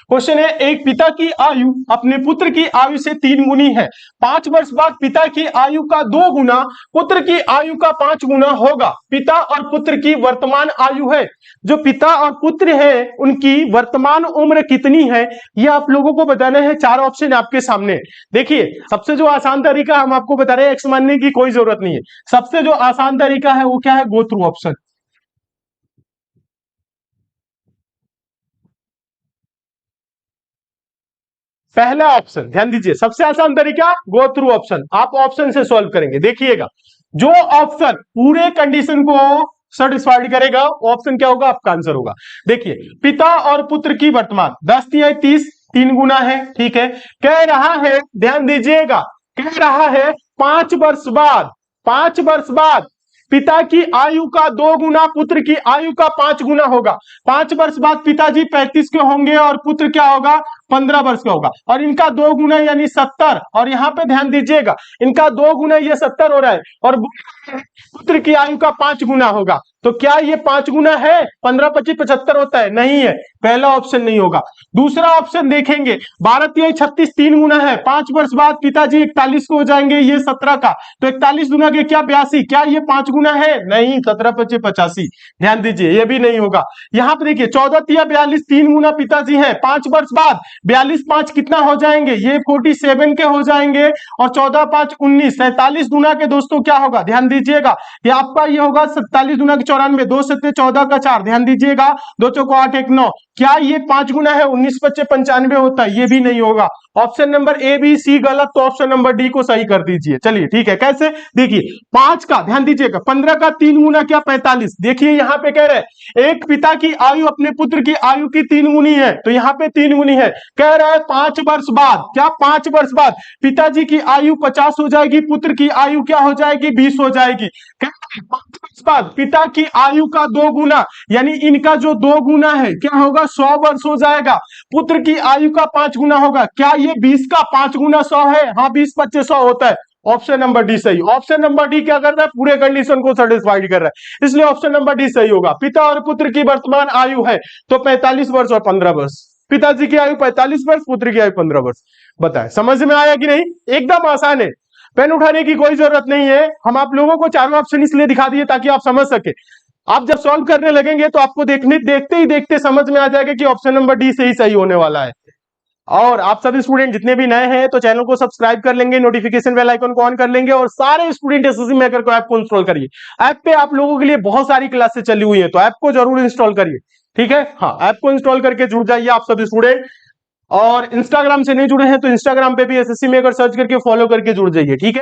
Question है, एक पिता की आयु अपने पुत्र की आयु से 3 गुनी है। 5 वर्ष बाद पिता की आयु का 2 गुना पुत्र की आयु का 5 गुना होगा। पिता और पुत्र की वर्तमान आयु है। जो पिता और पुत्र है उनकी वर्तमान उम्र कितनी है, ये आप लोगों को बताना है। 4 ऑप्शन आपके सामने। देखिए, सबसे जो आसान तरीका हम आपको बता रहे हैं, एक्स मानने की कोई जरूरत नहीं है। सबसे जो आसान तरीका है वो क्या है, गो थ्रू ऑप्शन। पहला ऑप्शन ध्यान दीजिए, सबसे आसान तरीका गो थ्रू ऑप्शन। आप ऑप्शन से सॉल्व करेंगे। देखिएगा, जो ऑप्शन पूरे कंडीशन को सेटिस्फाइड करेगा ऑप्शन क्या होगा, आपका आंसर होगा। देखिए, पिता और पुत्र की वर्तमान 10 तिहाई 30, 3 गुना है, ठीक है। कह रहा है, ध्यान दीजिएगा, कह रहा है 5 वर्ष बाद, 5 वर्ष बाद पिता की आयु का 2 गुना पुत्र की आयु का 5 गुना होगा। 5 वर्ष बाद पिताजी 35 के होंगे और पुत्र क्या होगा, 15 वर्ष का होगा। और इनका 2 गुना यानी 70। और यहां पे ध्यान दीजिएगा, इनका 2 गुना ये 70 हो रहा है और पुत्र की आयु का 5 गुना होगा। तो क्या ये 5 गुना है? 15 25 75 होता है, नहीं है। पहला ऑप्शन नहीं होगा। दूसरा ऑप्शन देखेंगे, 12 तिहाई 36, 3 गुना है। 5 वर्ष बाद पिताजी 41 को हो जाएंगे, ये 17 का, तो 41 गुना के क्या 82। क्या ये 5 गुना है? नहीं। 17 25 85। ध्यान दीजिए, ये भी नहीं होगा। यहां पर देखिए, 14 तिहाई 42, 3 गुना पिताजी है। 5 वर्ष बाद 42 5 कितना हो जाएंगे, ये 47 के हो जाएंगे। और 14 5 19, 47 गुना के दोस्तों क्या होगा, ध्यान दीजिएगा, ये आपका ये होगा 47 गुना के 94, 2 7 14 का 4, ध्यान दीजिएगा, 2 चौको 8 1 9। क्या ये 5 गुना है? 19 25 95 होता है, ये भी नहीं होगा। Option number A B C गलत, तो ऑप्शन नंबर डी को सही कर दीजिए। चलिए ठीक है, कैसे? देखिए, 5 का ध्यान दीजिएगा, 15 का 3 गुना क्या, 45। देखिए यहां पे कह रहे हैं एक पिता की आयु अपने पुत्र की आयु की 3 गुनी है, तो यहां पे 3 गुनी है। कह रहा है 5 वर्ष बाद, क्या 5 वर्ष बाद पिताजी की आयु 50 हो जाएगी, पुत्र की आयु क्या हो जाएगी, 20 हो जाएगी। 5 वर्ष बाद पिता की आयु का 2 गुना, यानी इनका जो 2 गुना है क्या होगा, 100 वर्ष हो जाएगा। पुत्र की आयु का 5 गुना होगा। क्या ये 20 का 5 गुना 100 है? हाँ, 20 25 100 होता है। ऑप्शन नंबर डी सही। ऑप्शन नंबर डी क्या कर रहा है, पूरे कंडीशन को सेटिस्फाइड कर रहा है, इसलिए ऑप्शन नंबर डी सही होगा। पिता और पुत्र की वर्तमान आयु है तो 45 वर्ष और 15 वर्ष। पिताजी की आयु 45 वर्ष, पुत्र की आयु 15 वर्ष। बताएं, समझ में आया कि नहीं? एकदम आसान है, पेन उठाने की कोई जरूरत नहीं है। हम आप लोगों को चारों ऑप्शन इसलिए दिखा दिए ताकि आप समझ सके। आप जब सॉल्व करने लगेंगे तो आपको देखते ही देखते समझ में आ जाएगा कि ऑप्शन नंबर डी से ही सही होने वाला है। और आप सभी स्टूडेंट जितने भी नए हैं तो चैनल को सब्सक्राइब कर लेंगे, नोटिफिकेशन बेल आइकन को ऑन कर लेंगे, और सारे स्टूडेंट एसएससी मेकर को ऐप को इंस्टॉल करिए। ऐप पे आप लोगों के लिए बहुत सारी क्लासेस चली हुई है, तो ऐप को जरूर इंस्टॉल करिए। ठीक है, हाँ, ऐप को इंस्टॉल करके जुड़ जाइए आप सभी स्टूडेंट। और इंस्टाग्राम से नहीं जुड़े हैं तो इंस्टाग्राम पे भी एसएससी मेकर सर्च करके फॉलो करके जुड़ जाइए। ठीक है।